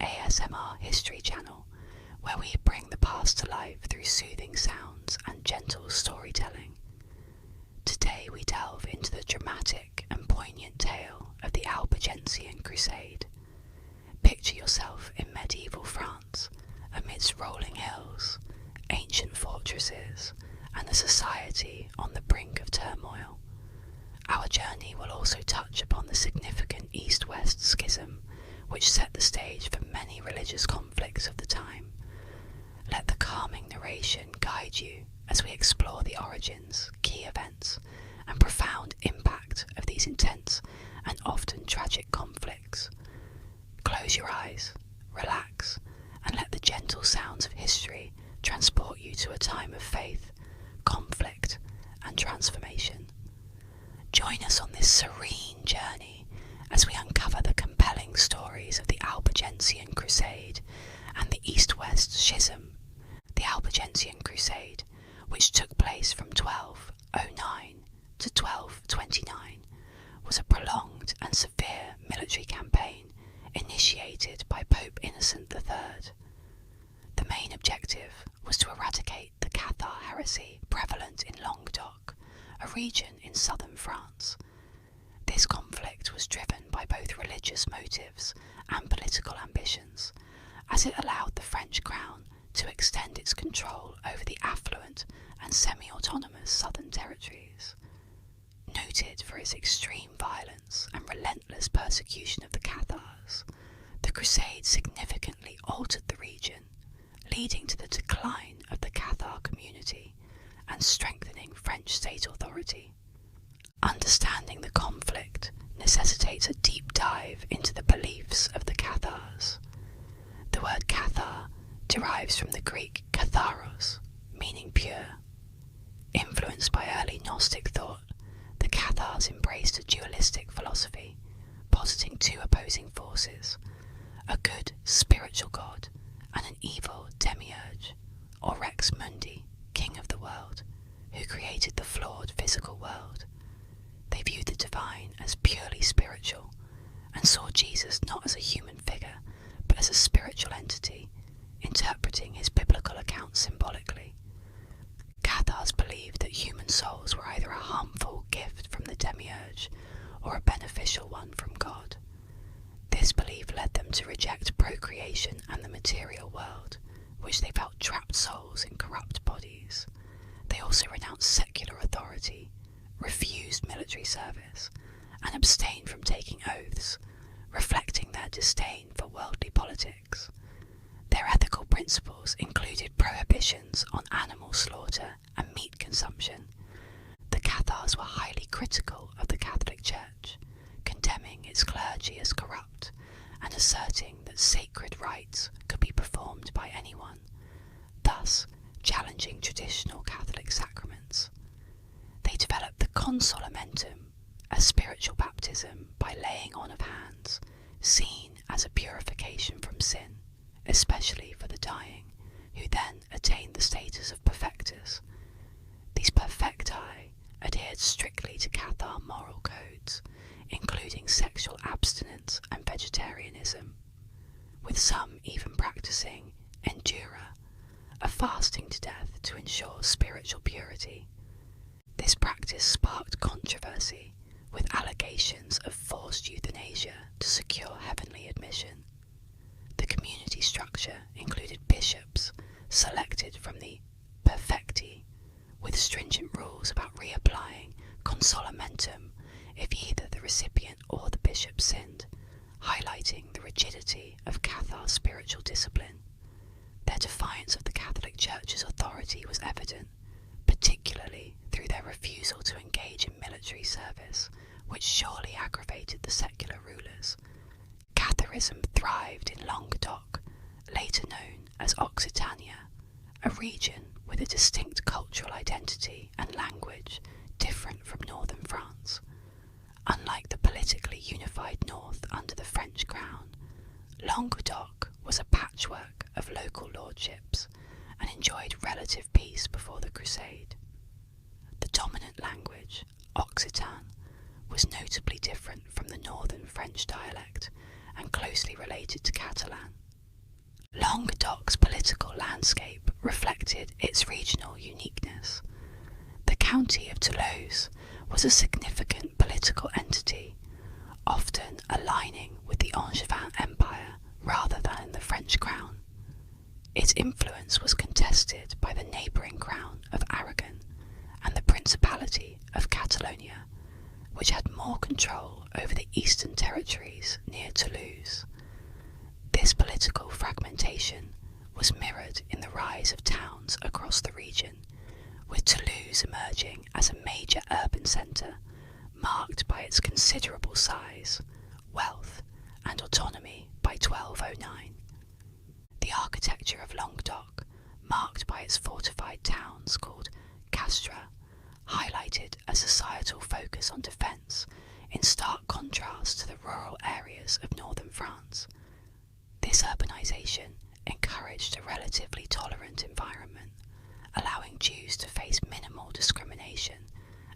ASMR history channel, where we bring the past to life through soothing sounds and gentle storytelling. Today we delve into the dramatic and poignant tale of the Albigensian Crusade. Picture yourself in medieval France, amidst rolling hills, ancient fortresses, and a society on the brink of turmoil. Our journey will also touch upon the significant East-West Schism, which set the stage for many religious conflicts of the time. Let the calming narration guide you as we explore the origins, key events, and profound impact of these intense and often tragic conflicts. Close your eyes, relax, and let the gentle sounds of history transport you to a time of faith, conflict, and transformation. Join us on this serene journey as we uncover the compelling stories of the Albigensian Crusade and the East-West Schism. The Albigensian Crusade, which took place from 1209 to 1229, was a prolonged and severe military campaign initiated by Pope Innocent III. The main objective was to eradicate the Cathar heresy prevalent in Languedoc, a region in southern France. This conflict was driven by both religious motives and political ambitions, as it allowed the French crown to extend its control over the affluent and semi-autonomous southern territories. Noted for its extreme violence and relentless persecution of the Cathars, the Crusade significantly altered the region, leading to the decline of the Cathar community and strengthening French state authority. Understanding the conflict necessitates a deep dive into the beliefs of the Cathars. The word Cathar derives from the Greek katharos, meaning pure. Influenced by early Gnostic thought, the Cathars embraced a dualistic philosophy, positing two opposing forces, a good spiritual god and an evil demiurge, or Rex Mundi, king of the world, who created the flawed physical world. They viewed the divine as purely spiritual, and saw Jesus not as a human figure, but as a spiritual entity, interpreting his biblical account symbolically. Cathars believed that human souls were either a harmful gift from the demiurge, or a beneficial one from God. This belief led them to reject procreation and the material world, which they felt trapped souls in corrupt bodies. They also renounced secular authority, refused military service, and abstained from taking oaths, reflecting their disdain for worldly politics. Their ethical principles included prohibitions on animal slaughter and meat consumption. The Cathars were highly critical of the Catholic Church, condemning its clergy as corrupt and asserting that sacred rites could be performed by anyone, thus challenging traditional Catholic sacraments. They developed the consolamentum, a spiritual baptism by laying on of hands, seen as a purification from sin, especially for the dying, who then attained the status of perfectors. These perfecti adhered strictly to Cathar moral codes, including sexual abstinence and vegetarianism, with some even practicing endura, a fasting to death to ensure spiritual purity. This practice sparked controversy, with allegations of forced euthanasia to secure heavenly admission. The community structure included bishops selected from the perfecti, with stringent rules about reapplying consolamentum if either the recipient or the bishop sinned, highlighting the rigidity of Cathar spiritual discipline. Their defiance of the Catholic Church's authority was evident, particularly through their refusal to engage in military service, which surely aggravated the secular rulers. Catharism thrived in Languedoc, later known as Occitania, a region with a distinct cultural identity and language different from northern France. Unlike the politically unified north under the French crown, Languedoc was a patchwork of local lordships and enjoyed relative peace before the Crusade. The dominant language, Occitan, was notably different from the northern French dialect and closely related to Catalan, reflected its regional uniqueness. The county of Toulouse was a significant political entity, often aligning with the Angevin Empire rather than the French crown. Its influence was contested by the neighbouring crown of Aragon and the Principality of Catalonia, which had more control over the eastern territories near Toulouse. This political fragmentation was mirrored in the rise of towns across the region, with Toulouse emerging as a major urban centre, marked by its considerable size, wealth, and autonomy by 1209. The architecture of Languedoc, marked by its fortified towns called castra, highlighted a societal focus on defence in stark contrast to the rural areas of northern France. This urbanisation encouraged a relatively tolerant environment, allowing Jews to face minimal discrimination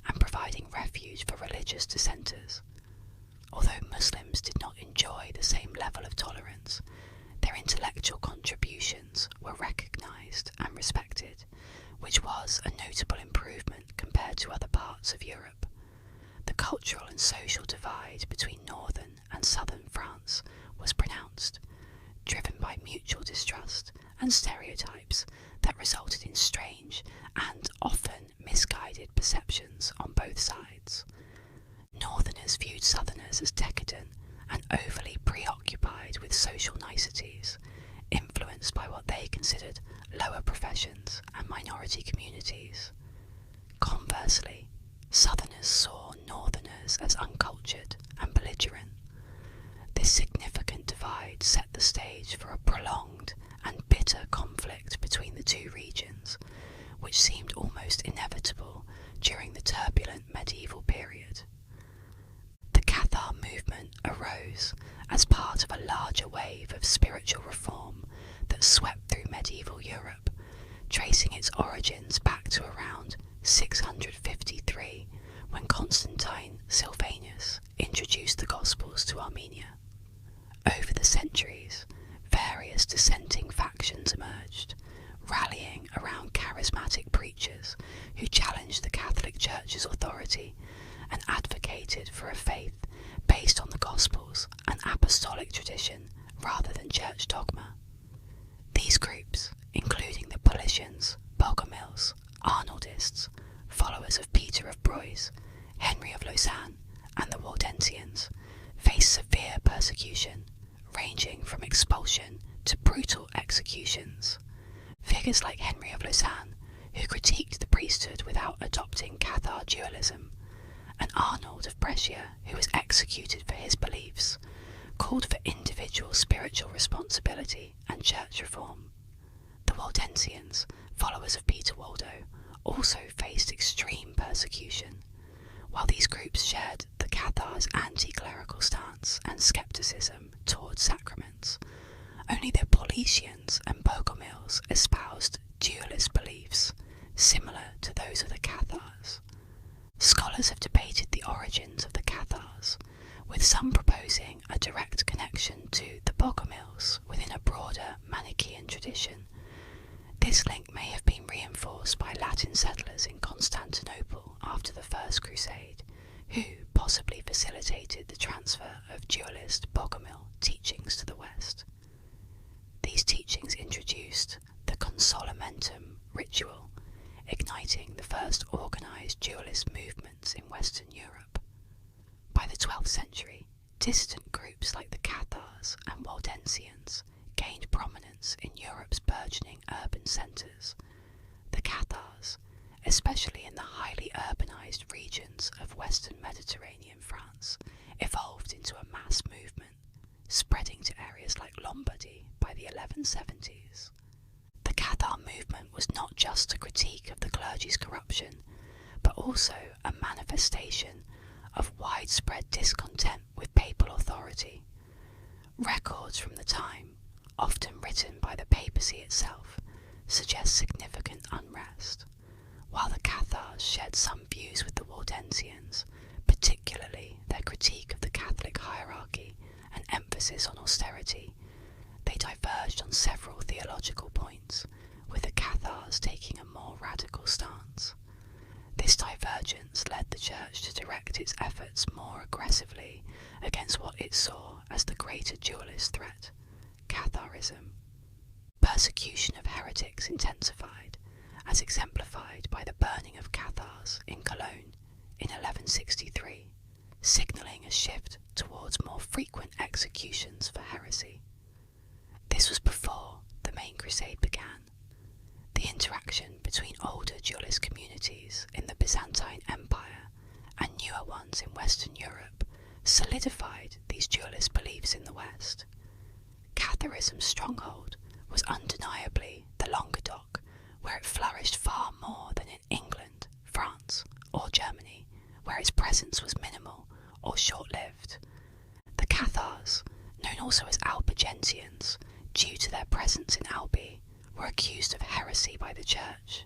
and providing refuge for religious dissenters. Although Muslims did not enjoy the same level of tolerance, their intellectual contributions were recognised and respected, which was a notable improvement compared to other parts of Europe. The cultural and social divide between northern and southern France was pronounced, driven by mutual distrust and stereotypes that resulted in strange and often misguided perceptions on both sides. Northerners viewed Southerners as decadent and overly preoccupied with social niceties, influenced by what they considered lower professions and minority communities. Conversely, Southerners saw Northerners as uncultured and belligerent. This significant divide set the stage for a prolonged and bitter conflict between the two regions, which seemed almost inevitable during the turbulent medieval period. The Cathar movement arose as part of a larger wave of spiritual reform that swept through medieval Europe, tracing its origins back to around 653, when Constantine Sylvanus introduced the Gospels to Armenia. Over the centuries, various dissenting factions emerged, rallying around charismatic preachers who challenged the Catholic Church's authority and advocated for a faith based on the Gospels and apostolic tradition rather than church dogma. These groups, including the Paulicians, Bogomils, Arnaldists, followers of Peter of Blois, Henry of Lausanne, and the Waldensians, faced severe persecution, ranging from expulsion to brutal executions. Figures like Henry of Lausanne, who critiqued the priesthood without adopting Cathar dualism, and Arnold of Brescia, who was executed for his beliefs, called for individual spiritual responsibility and church reform. The Waldensians, followers of Peter Waldo, also faced extreme persecution. While these groups shared the Cathars' anti-clerical stance and scepticism towards sacraments, only the Paulicians and Bogomils espoused dualist beliefs, similar to those of the Cathars. Scholars have debated the origins of the Cathars, with some proposing a direct connection to the Bogomils within a broader Manichaean tradition. This link may have been reinforced by Latin settlers in Constantinople after the First Crusade, who possibly facilitated the transfer of dualist Bogomil teachings to the West. These teachings introduced the consolamentum ritual, igniting the first organised dualist movements in Western Europe. By the 12th century, dissident groups like the Cathars and Waldensians gained prominence in Europe's burgeoning urban centres. The Cathars, especially in the highly urbanised regions of Western Mediterranean France, evolved into a mass movement, spreading to areas like Lombardy by the 1170s. The Cathar movement was not just a critique of the clergy's corruption, but also a manifestation of widespread discontent with papal authority. Records from the time, often written by the papacy itself, suggest significant unrest. While the Cathars shared some views with the Waldensians, particularly their critique of the Catholic hierarchy and emphasis on austerity, they diverged on several theological points, with the Cathars taking radical stance. This divergence led the Church to direct its efforts more aggressively against what it saw as the greater dualist threat, Catharism. Persecution of heretics intensified, as exemplified by the burning of Cathars in Cologne in 1163, signalling a shift towards more frequent executions for heresy. This was before the main crusade began. The interaction between older dualist communities in the Byzantine Empire and newer ones in Western Europe solidified these dualist beliefs in the West. Catharism's stronghold was undeniably the Languedoc, where it flourished far more than in England, France, or Germany, where its presence was minimal or short-lived. The Cathars, known also as Albigensians, due to their presence in Albi, were accused of heresy by the Church.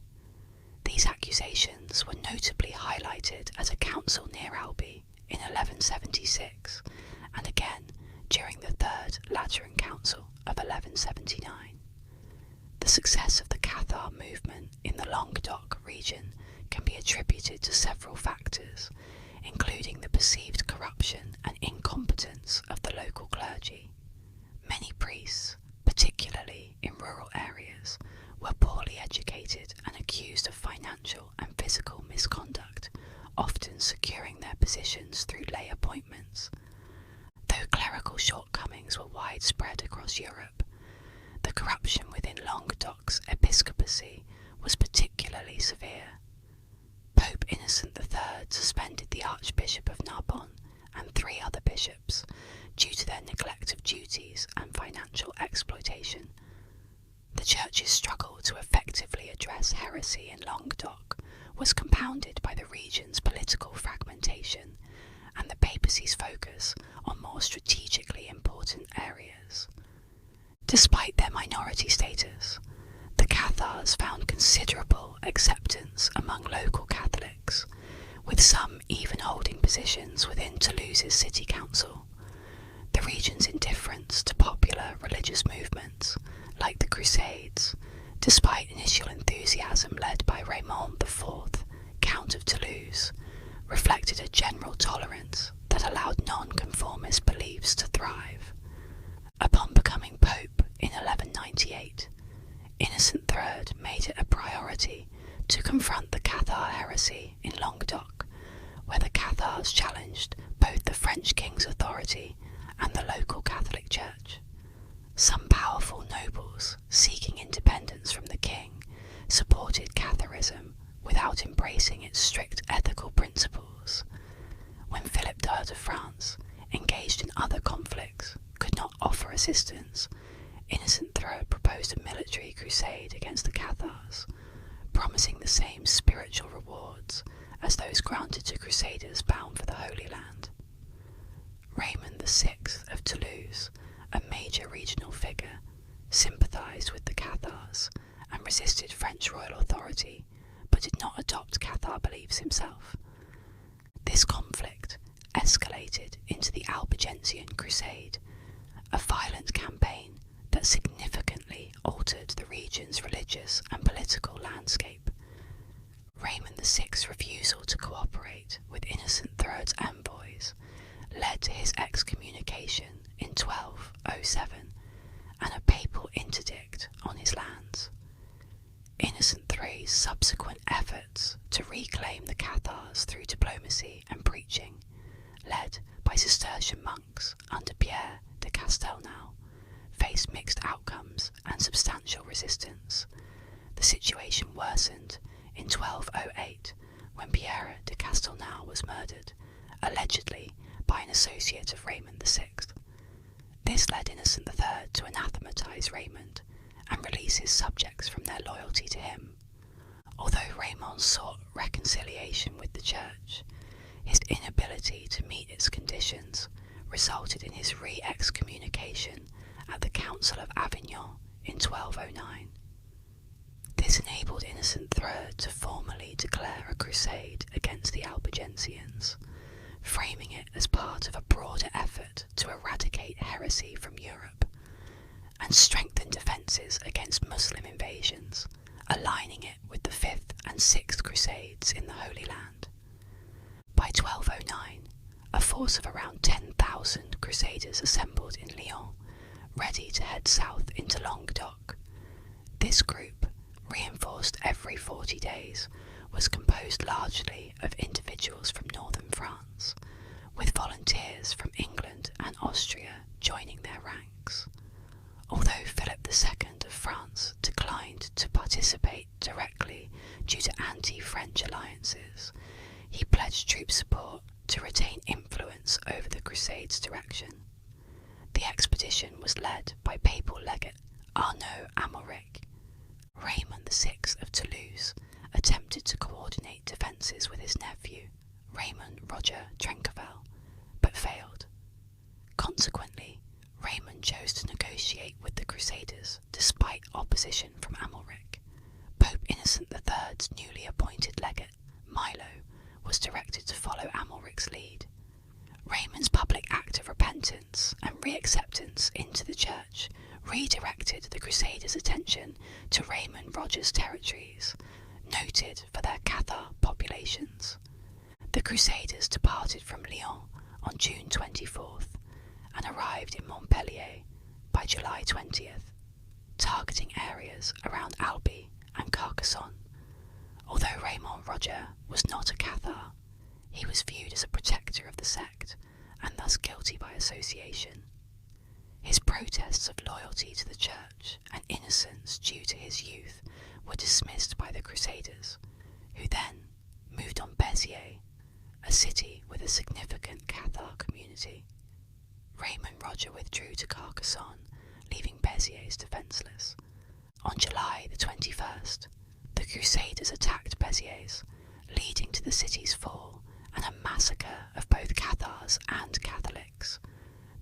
These accusations were notably highlighted at a council near Albi in 1176, and again during the Third Lateran Council of 1179. The success of the Cathar movement in the Languedoc region can be attributed to several factors, including the perceived corruption and incompetence of the local clergy. Many priests, particularly in rural areas, were poorly educated and accused of financial and physical misconduct, often securing their positions through lay appointments. Though clerical shortcomings were widespread across Europe, the corruption within Languedoc's episcopacy was particularly severe. Pope Innocent III suspended the Archbishop of Narbonne and 3 other bishops due to their neglect of duties and financial exploitation. The Church's struggle to effectively address heresy in Languedoc was compounded by the region's political fragmentation and the papacy's focus on more strategically important areas. Despite their minority status, the Cathars found considerable acceptance among local Catholics, with some even holding positions within Toulouse's city council. The region's indifference to popular religious movements, like the Crusades, despite initial enthusiasm led by Raymond IV, Count of Toulouse, reflected a general tolerance that allowed non-conformist beliefs to thrive. Upon becoming Pope in 1198, Innocent III made it a priority to confront the Cathar heresy in Languedoc, where the Cathars challenged both the French king's authority and the local Catholic Church. Some powerful nobles seeking independence from the king supported Catharism without embracing its strict ethical principles. When Philip III of France, engaged in other conflicts, could not offer assistance, Innocent III proposed a military crusade against the Cathars, promising the same spiritual rewards as those granted to crusaders bound for the Holy Land. Raymond VI of Toulouse, a major regional figure, sympathised with the Cathars and resisted French royal authority, but did not adopt Cathar beliefs himself. This conflict escalated into the Albigensian Crusade, a violent campaign that significantly altered the region's religious and political landscape. Raymond VI's refusal to cooperate with Innocent III's envoys led to his excommunication in 1207 and a papal interdict on his lands. Innocent III's subsequent efforts to reclaim the Cathars through diplomacy and preaching, led by Cistercian monks under Pierre de Castelnau, faced mixed outcomes and substantial resistance. The situation worsened in 1208 when Pierre de Castelnau was murdered, allegedly by an associate of Raymond VI. This led Innocent III to anathematise Raymond and release his subjects from their loyalty to him. Although Raymond sought reconciliation with the Church, his inability to meet its conditions resulted in his re-excommunication at the Council of Avignon in 1209. This enabled Innocent III to formally declare a crusade against the Albigensians, framing it as part of a broader effort to eradicate heresy from Europe and strengthen defences against Muslim invasions, aligning it with the 5th and 6th Crusades in the Holy Land. By 1209, a force of around 10,000 Crusaders assembled in Lyon, ready to head south into Languedoc. This group, reinforced every 40 days, was composed largely of individuals from northern France, with volunteers from England and Austria joining their ranks. Although Philip II of France declined to participate directly due to anti-French alliances, he pledged troop support to retain influence over the Crusades' direction. The expedition was led by papal legate Arnaud Amalric. Raymond VI of Toulouse attempted to coordinate defences with his nephew, Raymond Roger Tranquil, but failed. Consequently, Raymond chose to negotiate with the Crusaders despite opposition from Amalric. Pope Innocent III's newly appointed legate, Milo, was directed to follow Amalric's lead. Raymond's public act of repentance and reacceptance into the church redirected the Crusaders' attention to Raymond Roger's territories, noted for their Cathar populations. The Crusaders departed from Lyon on June 24th and arrived in Montpellier by July 20th, targeting areas around Albi and Carcassonne. Although Raymond Roger was not a Cathar, he was viewed as a protector of the sect and thus guilty by association. His protests of loyalty to the church and innocence due to his youth were dismissed by the Crusaders, who then moved on Béziers, a city with a significant Cathar community. Raymond Roger withdrew to Carcassonne, leaving Béziers defenceless. On July the 21st, the Crusaders attacked Béziers, leading to the city's fall and a massacre of both Cathars and Catholics.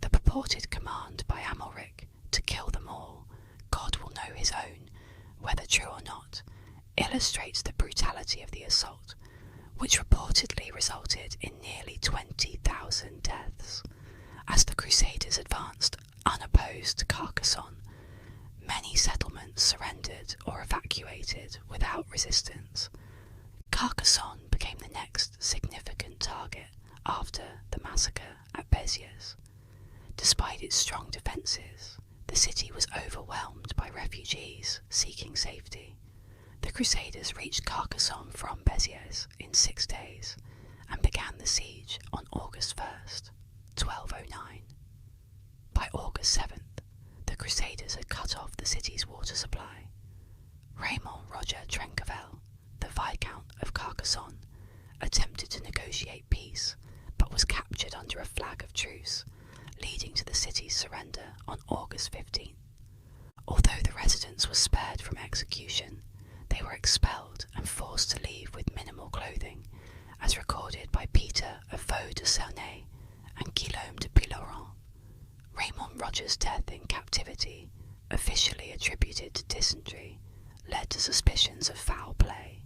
The purported command by Amalric to kill them all, God will know his own, whether true or not, illustrates the brutality of the assault, which reportedly resulted in nearly 20,000 deaths. As the Crusaders advanced unopposed to Carcassonne, many settlements surrendered or evacuated without resistance. Carcassonne became the next significant target after the massacre at Béziers. Despite its strong defences, the city was overwhelmed by refugees seeking safety. The Crusaders reached Carcassonne from Béziers in 6 days and began the siege on August 1st, 1209. By August 7th, the Crusaders had cut off the city's water supply. Raymond Roger Tranquil, the Viscount of Carcassonne, attempted to negotiate peace, but was captured under a flag of truce, leading to the city's surrender on August 15th. Although the residents were spared from execution, they were expelled and forced to leave with minimal clothing, as recorded by Peter of Vaux-de-Cernay and Guillaume de Puylaurens. Raymond Roger's death in captivity, officially attributed to dysentery, led to suspicions of foul play.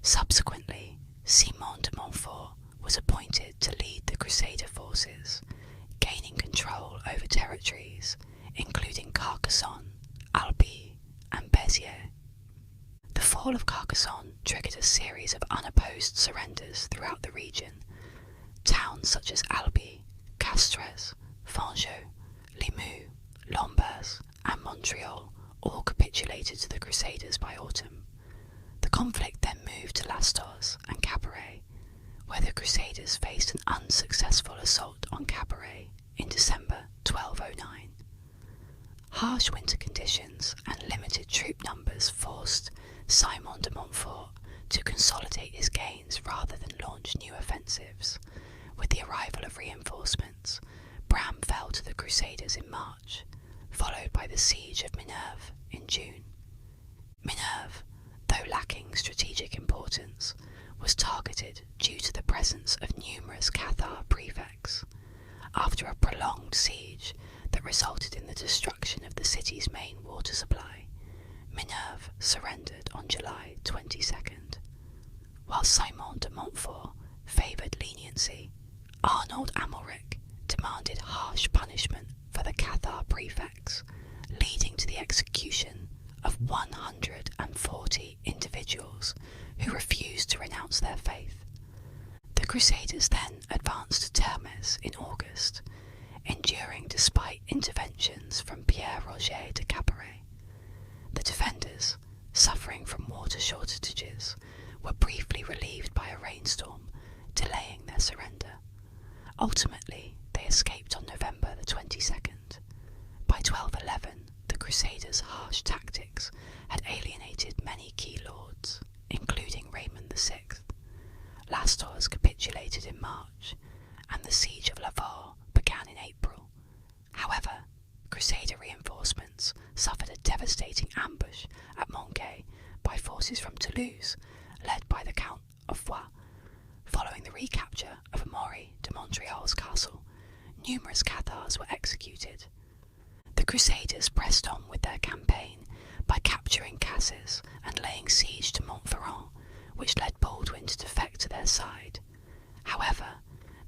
Subsequently, Simon de Montfort was appointed to lead the Crusader forces, gaining control over territories including Carcassonne, Albi, and Béziers. The fall of Carcassonne triggered a series of unopposed surrenders throughout the region. Towns such as Albi, Castres, Fanjeaux, Limoux, Lombez, and Montreal all capitulated to the Crusaders by autumn. The conflict then moved to Lastos and Cabaret, where the Crusaders faced an unsuccessful assault on Cabaret in December 1209. Harsh winter conditions and limited troop numbers forced Simon de Montfort to consolidate his gains rather than launch new offensives. With the arrival of reinforcements, Bram fell to the Crusaders in March, followed by the siege of Minerve in June. Minerve, though lacking strategic importance, was targeted due to the presence of numerous Cathar prefects. After a prolonged siege that resulted in the destruction of the city's main water supply, Minerve surrendered on July 22nd. While Simon de Montfort favoured leniency, Arnaud Amalric demanded harsh punishment for the Cathar prefects, leading to the execution of 140 renounce their faith. The Crusaders then advanced to Termes in August, enduring despite interventions from Pierre Roger de Cabaret. The defenders, suffering from water shortages, were briefly relieved by a rainstorm, delaying their surrender. Ultimately, they escaped on November the 22nd. By 1211, the Crusaders' harsh tactics had alienated many key lords, including Raymond VI. Lastors capitulated in March, and the siege of Lavaux began in April. However, Crusader reinforcements suffered a devastating ambush at Montgay by forces from Toulouse, led by the Count of Foix. Following the recapture of Amaury de Montreal's castle, numerous Cathars were executed. The Crusaders pressed on with their campaign by capturing Cazes and laying siege to Montferrand, which led Baldwin to defect to their side. However,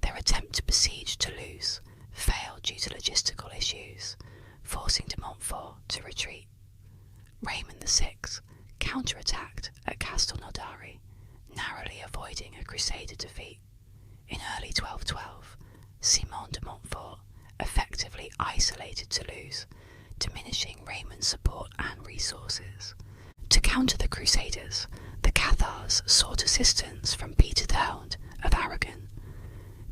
their attempt to besiege Toulouse failed due to logistical issues, forcing de Montfort to retreat. Raymond VI counterattacked at Castelnaudary, narrowly avoiding a Crusader defeat. In early 1212, Simon de Montfort effectively isolated Toulouse, diminishing Raymond's support and resources. To counter the Crusaders, the Cathars sought assistance from Peter the Hound of Aragon.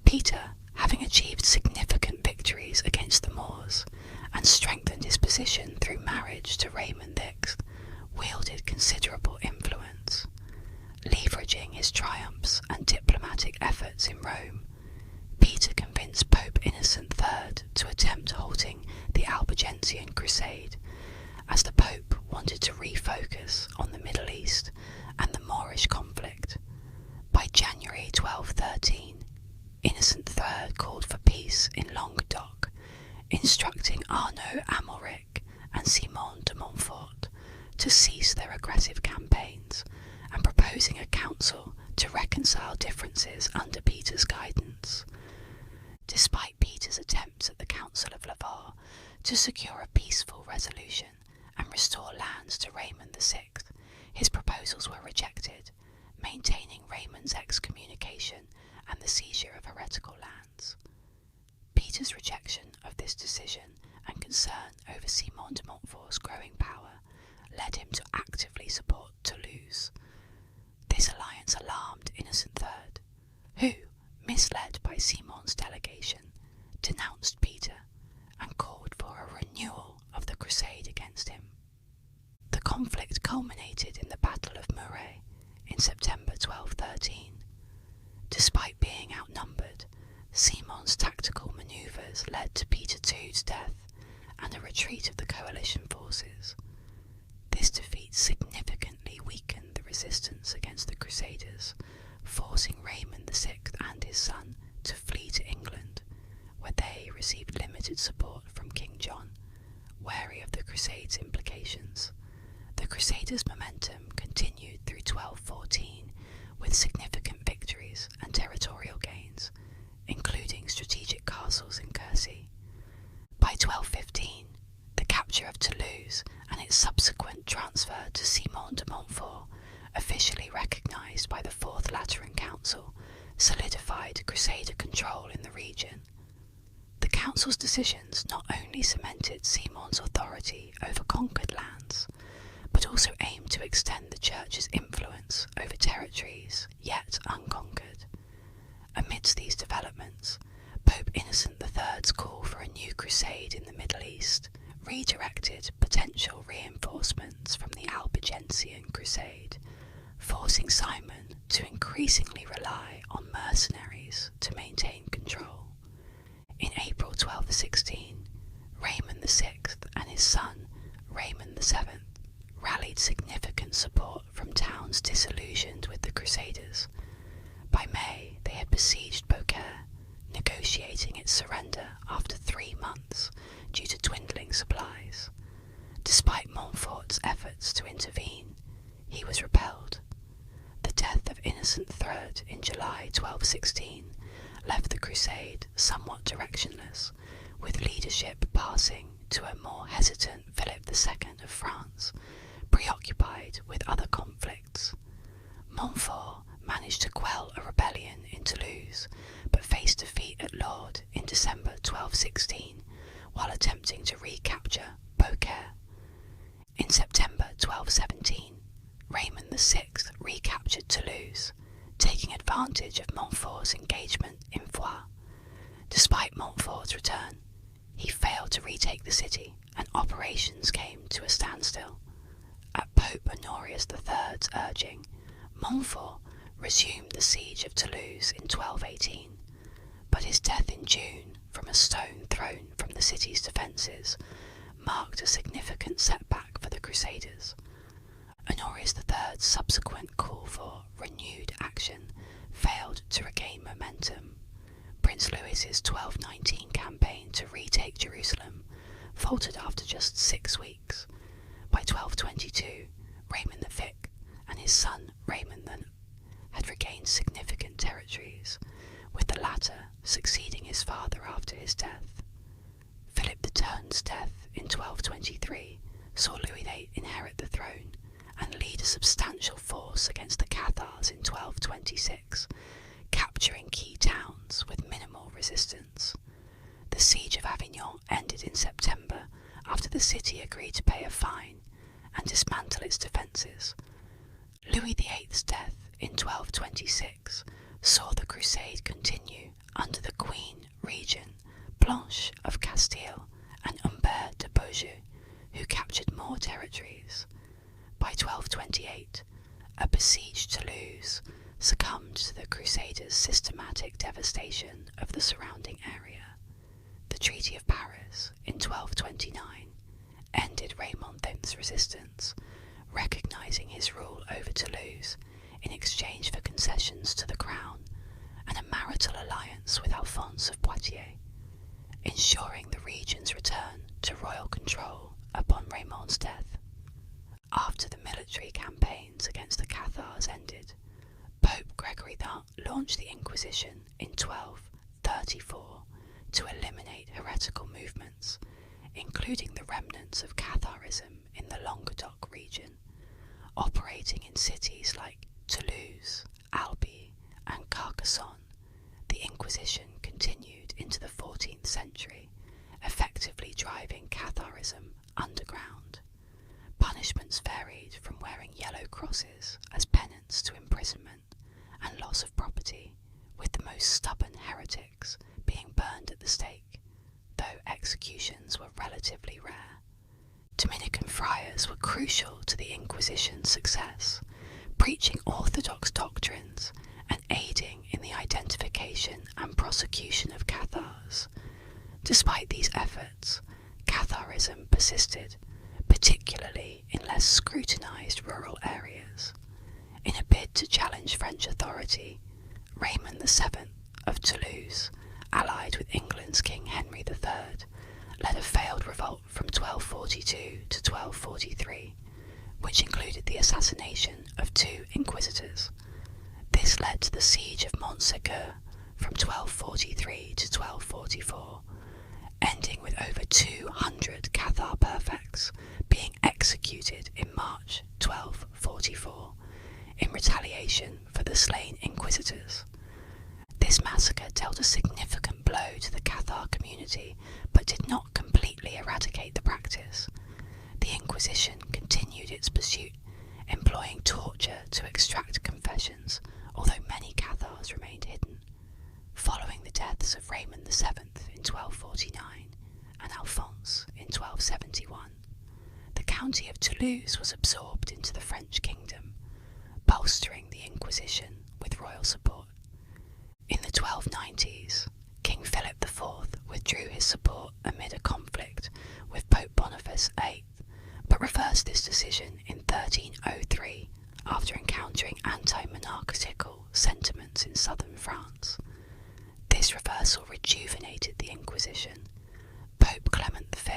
Peter, having achieved significant victories against the Moors and strengthened his position through marriage to Raymond VI, wielded considerable influence. Leveraging his triumphs and diplomatic efforts in Rome, Peter convinced Pope Innocent III to attempt halting the Albigensian Crusade, as the Pope wanted to refocus on the Middle East and the Moorish conflict. By January 1213, Innocent III called for peace in Languedoc, instructing Arnaud Amaury and Simon de Montfort to cease their aggressive campaigns and proposing a council to reconcile differences under Peter's guidance. Despite Peter's attempts at the Council of Lavaux to secure a peaceful resolution and restore lands to Raymond VI, his proposals were rejected, maintaining Raymond's excommunication and the seizure of heretical lands. Peter's rejection of this decision and concern over Simon de Montfort's growing power led him to actively support Toulouse. This alliance alarmed Innocent III, who, misled by Simon's delegation, denounced Peter and called for a renewal of the crusade against him. The conflict culminated in the Battle of Muret in September 1213. Despite being outnumbered, Simon's tactical manoeuvres led to Peter II's death and a retreat of the coalition forces. This defeat significantly weakened the resistance against the Crusaders, forcing Raymond VI and his son to flee to England, where they received limited support from King John, wary of the Crusade's implications. The Crusaders' momentum continued through 1214 with significant victories and territorial gains, including strategic castles in Quercy. By 1215, the capture of Toulouse and its subsequent transfer to Simon de Montfort, officially recognised by the Fourth Lateran Council, solidified Crusader control in the region. The Council's decisions not only cemented Simon's authority over conquered lands, but also aimed to extend the Church's influence over territories yet unconquered. Amidst these developments, Pope Innocent III's call for a new crusade in the Middle East redirected potential reinforcements from the Albigensian Crusade, forcing Simon to increasingly rely on mercenaries to maintain control. In April 1216, Raymond VI and his son, Raymond VII, rallied significant support from towns disillusioned with the Crusaders. By May, they had besieged Beaucaire, negotiating its surrender after 3 months due to dwindling supplies. Despite Montfort's efforts to intervene, he was repelled. The death of Innocent III in July 1216 left the crusade somewhat directionless, with leadership passing to a more hesitant Philip II of France, preoccupied with other conflicts. Montfort managed VI recaptured Toulouse, taking advantage of Montfort's engagement in Foix. Despite Montfort's return, he failed to retake the city, and operations came to a standstill. At Pope Honorius III's urging, Montfort resumed the siege of Toulouse in 1218, but his death in June from a stone thrown from the city's defences marked a significant setback for the Crusaders. Honorius III's subsequent call for renewed action failed to regain momentum. Prince Louis's 1219 campaign to retake Jerusalem faltered after just 6 weeks. By 1222, Raymond the Vic and his son Raymond had regained significant territories, with the latter succeeding his father after his death. Philip the Turn's death in 1223 saw Louis VIII inherit the throne and lead a substantial force against the Cathars in 1226, capturing key towns with minimal resistance. The siege of Avignon ended in September after the city agreed to pay a fine and dismantle its defences. Louis VIII's death in 1226 saw the crusade continue under the Queen Regent Blanche of Castile and Humbert de Beaujeu, who captured more territories. By 1228, a besieged Toulouse succumbed to the Crusaders' systematic devastation of the surrounding area. The Treaty of Paris in 1229 ended Raymond V's resistance, recognising his rule over Toulouse in exchange for concessions to the crown and a marital alliance with Alphonse of Poitiers, ensuring the region's return to royal control upon Raymond's death. After the military campaigns against the Cathars ended, Pope Gregory launched the Inquisition in 1234 to eliminate heretical movements, including the remnants of Catharism in the Languedoc region, operating in cities like Toulouse, Albi, and Carcassonne. The Inquisition continued into the 14th century, effectively driving Catharism underground. Punishments varied from wearing yellow crosses as penance to imprisonment and loss of property, with the most stubborn heretics being burned at the stake, though executions were relatively rare. Dominican friars were crucial to the Inquisition's success, preaching Orthodox doctrines and aiding in the identification and prosecution of Cathars. Despite these efforts, Catharism persisted, particularly in less scrutinised rural areas. In a bid to challenge French authority, Raymond VII of Toulouse, allied with England's King Henry III, led a failed revolt from 1242 to 1243, which included the assassination of 2 inquisitors. This led to the siege of Montségur from 1243 to 1244, ending with over 200 Cathar perfects being executed in March 1244 in retaliation for the slain inquisitors. This massacre dealt a significant blow to the Cathar community, but did not completely eradicate the practice. The Inquisition continued its pursuit, employing torture to extract confessions, although many Cathars remained hidden. Following the deaths of Raymond VII in 1249 and Alphonse in 1271, the county of Toulouse was absorbed into the French kingdom, bolstering the Inquisition with royal support. In the 1290s, King Philip IV withdrew his support amid a conflict with Pope Boniface VIII, but reversed this decision in 1303 after encountering anti-monarchical sentiments in southern France. This reversal rejuvenated the Inquisition. Pope Clement V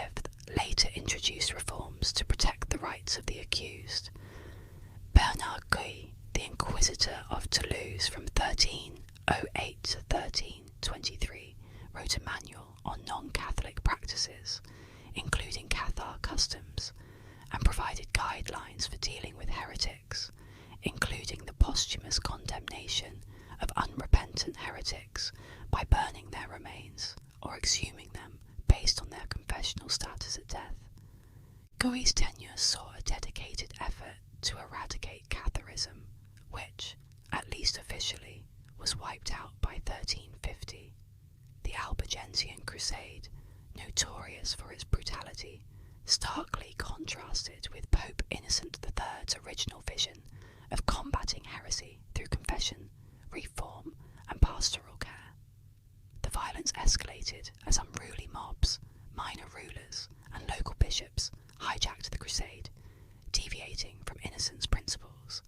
later introduced reforms to protect the rights of the accused. Bernard Guy, the Inquisitor of Toulouse from 1308 to 1323, wrote a manual on non-Catholic practices, including Cathar customs, and provided guidelines for dealing with heretics, including the posthumous condemnation of unrepentant heretics by burning their remains or exhuming them based on their confessional status at death. Guy's tenure saw a dedicated effort to eradicate Catharism, which, at least officially, was wiped out by 1350. The Albigensian Crusade, notorious for its brutality, starkly contrasted with Pope Innocent III's original vision of combating heresy through confession, reform, and pastoral care. The violence escalated as unruly mobs, minor rulers, and local bishops hijacked the crusade, deviating from Innocent's principles.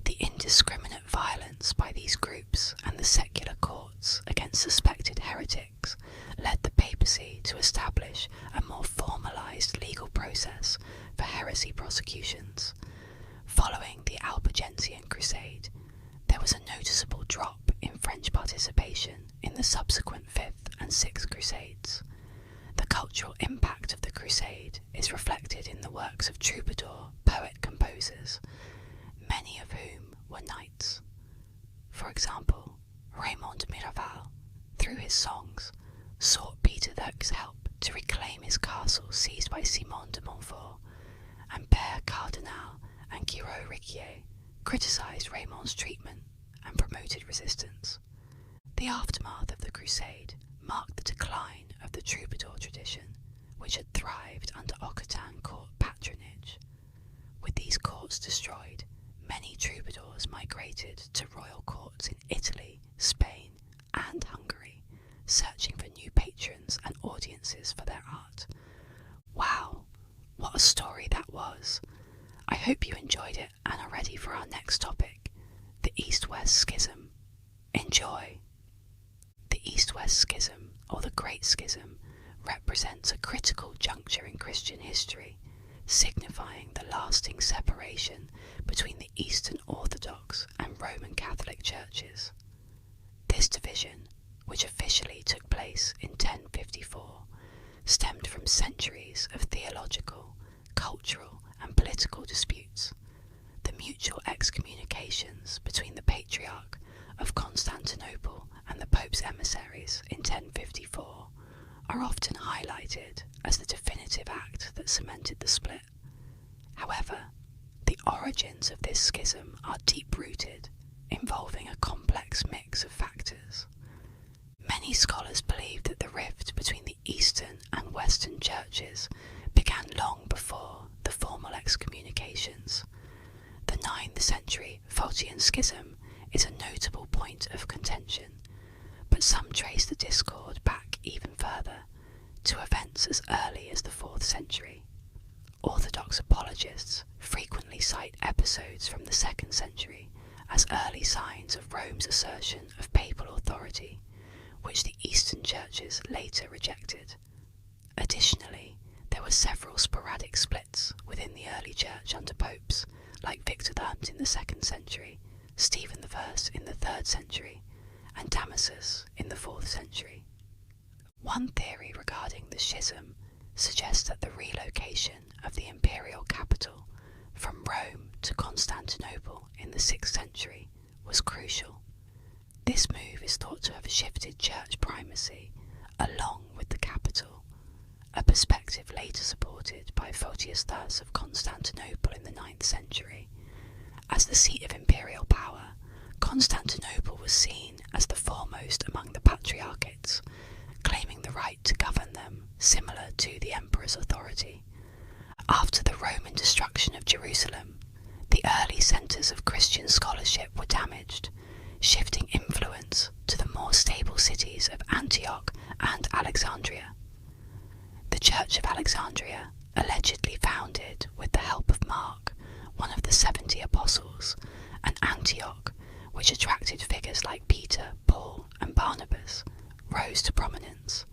The indiscriminate violence by these groups and the secular courts against suspected heretics led the papacy to establish a more formalised legal process for heresy prosecutions. Following the Albigensian Crusade, there was a noticeable drop in French participation in the subsequent Fifth and Sixth Crusades. The cultural impact of the Crusade is reflected in the works of troubadour poet-composers, many of whom were knights. For example, Raymond de Miraval, through his songs, sought Peter Thurk's help to reclaim his castle seized by Simon de Montfort, and Père Cardinal and Guiraud Riquier criticised Raymond's treatment and promoted resistance. The aftermath of the Crusade marked the decline of the troubadour tradition, which had thrived under Occitan court patronage. With these courts destroyed, many troubadours migrated to royal courts in Italy, Spain, and Hungary, searching for new patrons and audiences for their art. Wow, what a story that was! I hope you enjoyed it and are ready for our next topic, the East-West Schism. Enjoy! The East-West Schism, or the Great Schism, represents a critical juncture in Christian history, signifying the lasting separation between the Eastern Orthodox and Roman Catholic churches. This division, which officially took place in 1054, stemmed from centuries of theological, cultural, and political disputes. The mutual excommunications between the Patriarch of Constantinople and the Pope's emissaries in 1054 are often highlighted as the definitive act that cemented the split. However, the origins of this schism are deep-rooted, involving a complex mix of factors. Many scholars believe that the rift between the Eastern and Western churches began long before the formal excommunications. The 9th century Photian Schism is a notable point of contention, but some trace the discord back even further, to events as early as the 4th century. Orthodox apologists frequently cite episodes from the 2nd century as early signs of Rome's assertion of papal authority, which the Eastern churches later rejected. Additionally, there were several sporadic splits within the early church under popes, like Victor the Hunt in the 2nd century, Stephen I in the 3rd century, and Damasus in the 4th century. One theory regarding the schism suggests that the relocation of the imperial capital from Rome to Constantinople in the 6th century was crucial. This move is thought to have shifted church primacy along with the capital, a perspective later supported by Photius Thus of Constantinople in the 9th century. As the seat of imperial power, Constantinople was seen as the foremost among the patriarchates, claiming the right to govern them, similar to the emperor's authority. After the Roman destruction of Jerusalem, the early centres of Christian scholarship were damaged, shifting influence to the more stable cities of Antioch and Alexandria. The Church of Alexandria, allegedly founded with the help of Mark, one of the 70 apostles, and Antioch, which attracted figures like Peter, Paul, and Barnabas, rose to prominence.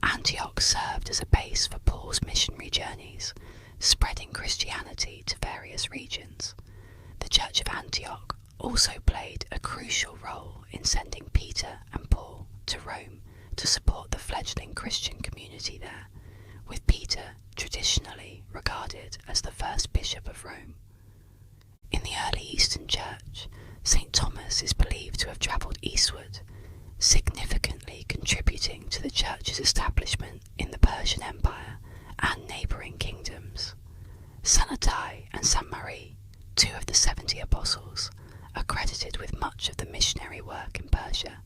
Antioch served as a base for Paul's missionary journeys, spreading Christianity to various regions. The Church of Antioch also played a crucial role in sending Peter and Paul to Rome to support the fledgling Christian community there, with Peter traditionally regarded as the first bishop of Rome. In the early Eastern Church, St. Thomas is believed to have travelled eastward, significantly contributing to the Church's establishment in the Persian Empire and neighbouring kingdoms. Saint Atai and Saint Marie much of the missionary work in Persia.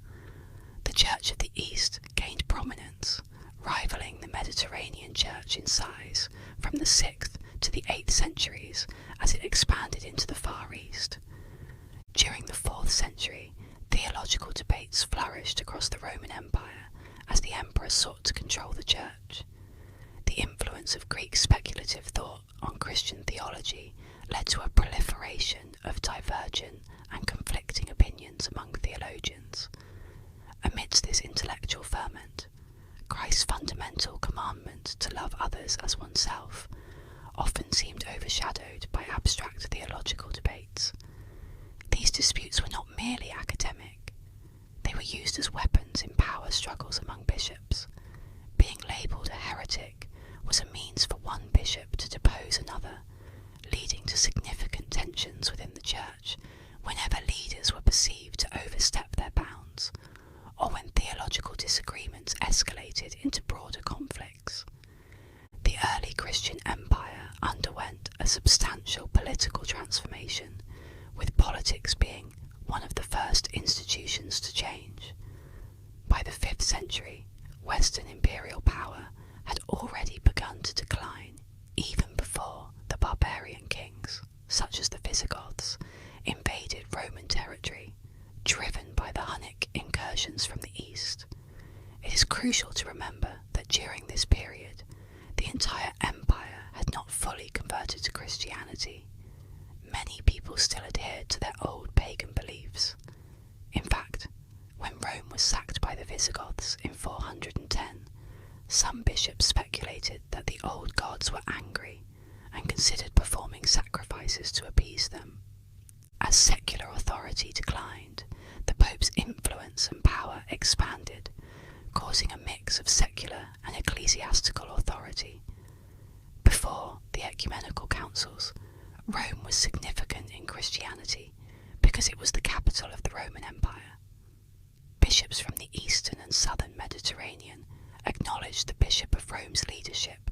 The Church of the East gained prominence, rivaling the Mediterranean Church in size from the 6th to the 8th centuries as it expanded into the Far East. During the 4th century, theological debates flourished across the Roman Empire as the emperor sought to control the Church. The influence of Greek speculative thought on Christian theology led to a proliferation of divergent and conflicting opinions among theologians. Amidst this intellectual ferment, Christ's fundamental commandment to love others as oneself often seemed overshadowed by abstract theological debates. These disputes were not merely academic, they were used as weapons in power struggles among bishops. Being labelled a heretic was a means for one bishop to depose another, leading to significant tensions within the Church whenever leaders were perceived to overstep their bounds, or when theological disagreements escalated into broader conflicts. The early Christian empire underwent a substantial political transformation, with politics being one of the first institutions to change. By the 5th century, Western imperial power had already begun to decline even before the barbarian kings, such as the Visigoths, invaded Roman territory, driven by the Hunnic incursions from the east. It is crucial to remember that during this period, the entire empire had not fully converted to Christianity. Many people still adhered to their old pagan beliefs. In fact, when Rome was sacked by the Visigoths in 410, some bishops speculated that the old gods were angry and considered performing sacrifices to appease them. As secular authority declined, the Pope's influence and power expanded, causing a mix of secular and ecclesiastical authority. Before the ecumenical councils, Rome was significant in Christianity because it was the capital of the Roman Empire. Bishops from the eastern and southern Mediterranean acknowledged the Bishop of Rome's leadership,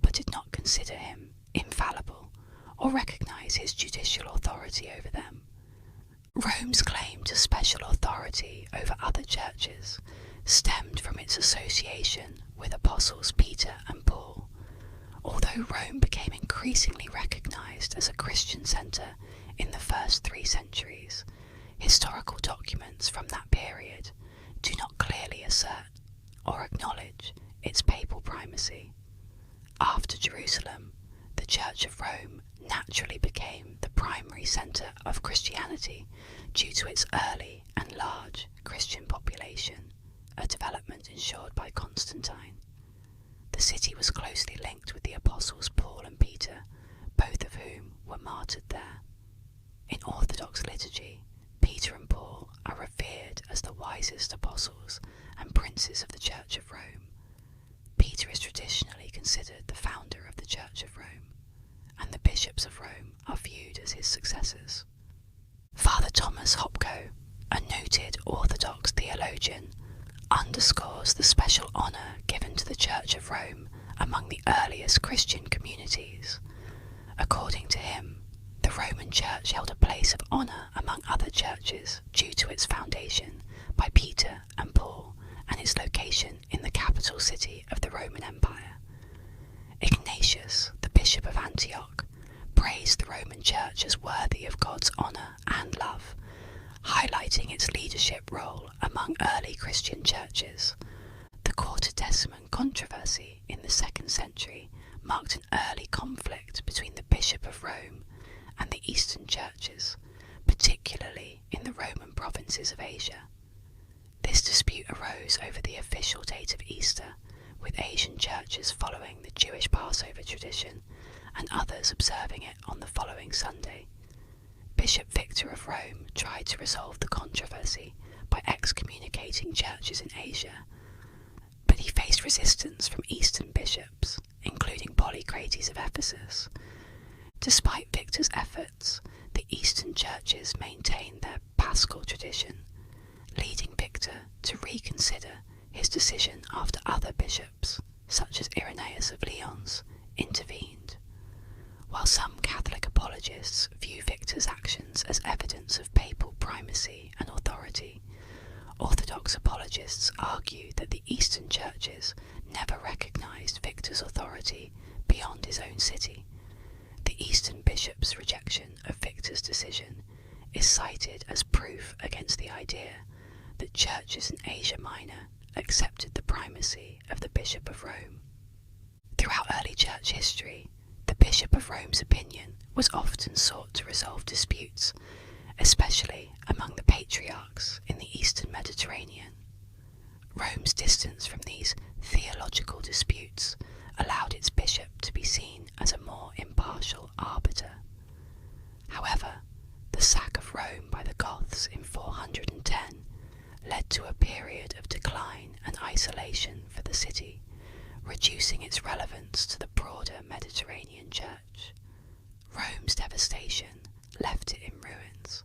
but did not consider him infallible or recognize his judicial authority over them. Rome's claim to special authority over other churches stemmed from its association with apostles Peter and Paul. Although Rome became increasingly recognized as a Christian center in the first 3 centuries, historical documents from that period do not clearly assert or acknowledge its papal primacy. After Jerusalem, the Church of Rome naturally became the primary centre of Christianity due to its early and large Christian population, a development ensured by Constantine. The city was closely linked with the apostles Paul and Peter, both of whom were martyred there. In Orthodox liturgy, Peter and Paul are revered as the wisest apostles and princes of the Church of Rome. Peter is traditionally considered the founder of the Church of Rome, and the bishops of Rome are viewed as his successors. Father Thomas Hopko, a noted Orthodox theologian, underscores the special honour given to the Church of Rome among the earliest Christian communities. According to him, the Roman Church held a place of honour among other churches due to its foundation by Peter and Paul and its location in the capital city of the Roman Empire. Ignatius, the Bishop of Antioch, praised the Roman Church as worthy of God's honour and love, highlighting its leadership role among early Christian churches. The Quartodeciman controversy in the 2nd century marked an early conflict between the Bishop of Rome and the Eastern churches, particularly in the Roman provinces of Asia. This dispute arose over the official date of Easter, with Asian churches following the Jewish Passover tradition and others observing it on the following Sunday. Bishop Victor of Rome tried to resolve the controversy by excommunicating churches in Asia, but he faced resistance from Eastern bishops, including Polycrates of Ephesus. Despite Victor's efforts, the Eastern churches maintained their Paschal tradition, leading Victor to reconsider his decision after other bishops, such as Irenaeus of Lyons, intervened. While some Catholic apologists view Victor's actions as evidence of papal primacy and authority, Orthodox apologists argue that the Eastern churches never recognised Victor's authority beyond his own city. The Eastern bishop's rejection of Victor's decision is cited as proof against the idea that churches in Asia Minor accepted the primacy of the Bishop of Rome. Throughout early church history, the Bishop of Rome's opinion was often sought to resolve disputes, especially among the patriarchs in the Eastern Mediterranean. Rome's distance from these theological disputes allowed its bishop to be seen as a more impartial arbiter. However, the sack of Rome by the Goths in 410 led to a period of decline and isolation for the city, reducing its relevance to the broader Mediterranean church. Rome's devastation left it in ruins,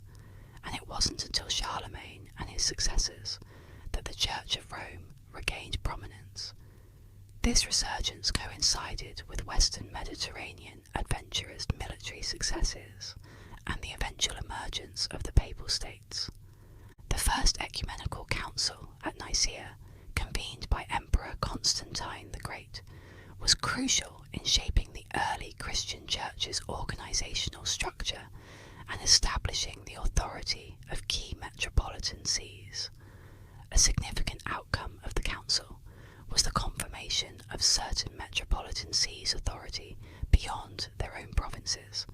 and it wasn't until Charlemagne and his successors that the Church of Rome regained prominence. This resurgence coincided with Western Mediterranean adventurers' military successes and the eventual emergence of the Papal States. The First Ecumenical Council at Nicaea, convened by Emperor Constantine the Great, was crucial in shaping the early Christian church's organisational structure and establishing the authority of key metropolitan sees. A significant outcome of the council was the confirmation of certain metropolitan sees' authority beyond their own provinces.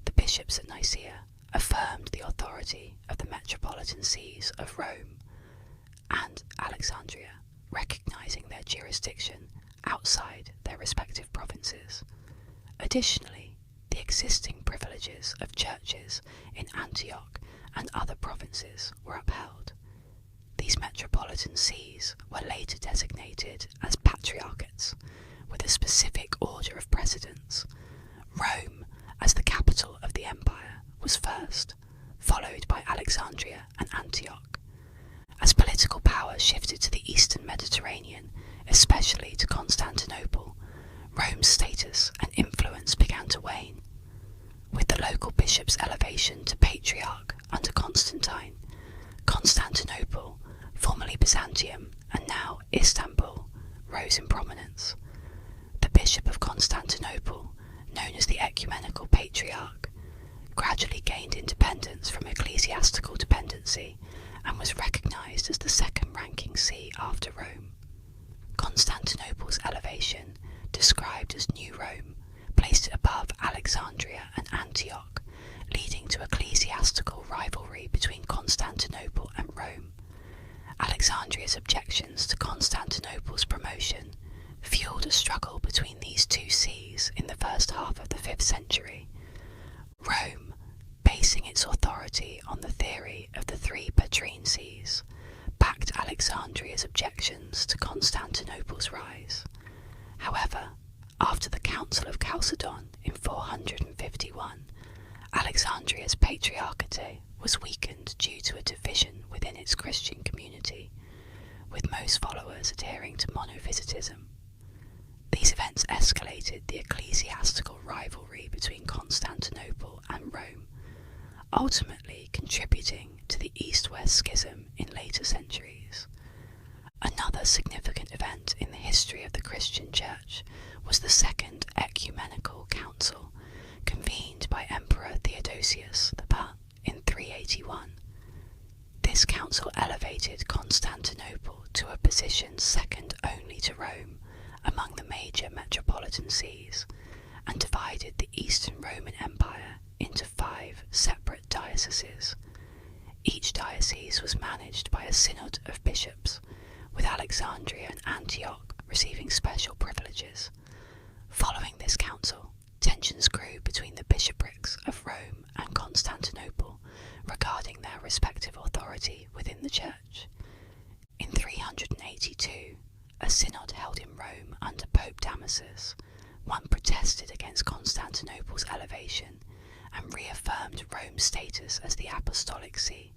The bishops at Nicaea affirmed the authority of the metropolitan sees of Rome and Alexandria, recognising their jurisdiction outside their respective provinces. Additionally, the existing privileges of churches in Antioch and other provinces were upheld. These metropolitan sees were later designated as patriarchates, with a specific order of precedence. Rome, as the capital of the empire, was first, followed by Alexandria and Antioch. As political power shifted to the Eastern Mediterranean, especially to Constantinople, Rome's status and influence began to wane. With the local bishop's elevation to patriarch under Constantine, Constantinople, formerly Byzantium and now Istanbul, rose in prominence. The Bishop of Constantinople, known as the Ecumenical Patriarch, gradually gained independence from ecclesiastical dependency and was recognised as the second-ranking see after Rome. Constantinople's elevation, described as New Rome, placed it above Alexandria and Antioch, leading to ecclesiastical rivalry between Constantinople and Rome. Alexandria's objections to Constantinople's promotion fueled a struggle between these two sees in the first half of the 5th century. Rome, basing its authority on the theory of the three Petrine sees, backed Alexandria's objections to Constantinople's rise. However, after the Council of Chalcedon in 451, Alexandria's patriarchate was weakened due to a division within its Christian community, with most followers adhering to monophysitism. These events escalated the ecclesiastical rivalry between Constantinople and Rome, ultimately contributing to the East-West Schism in later centuries. Another significant event in the history of the Christian Church was the Second Ecumenical Council, convened by Emperor Theodosius in 381. This council elevated Constantinople to a position second only to Rome among the major metropolitan sees, and divided the Eastern Roman Empire into 5 separate dioceses. Each diocese was managed by a synod of bishops, with Alexandria and Antioch receiving special privileges. Following this council, tensions grew between the bishoprics of Rome and Constantinople regarding their respective authority within the church. In 382, a synod held in Rome under Pope Damasus, one protested against Constantinople's elevation and reaffirmed Rome's status as the apostolic see.